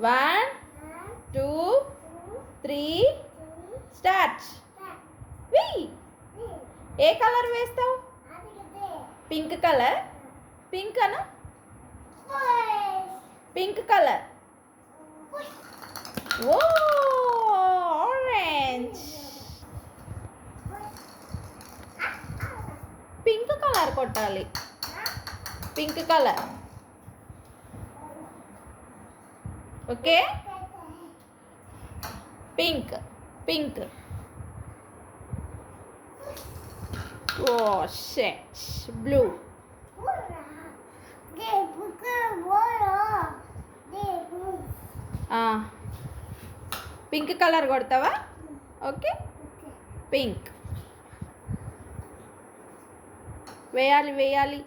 1 2 3 start. వి ఏ colour వేస్తావు? Pink colour. పింక్ అను. Pink colour. ఓ ఆరెంజ్. పింక్ కలర్ కొట్టాలి. Pink colour. Okay. Pink pink. ఓ షెట్. బ్లూ. పింక్ కలర్ కొడతావా? ఓకే. పింక్ వేయాలి వేయాలి.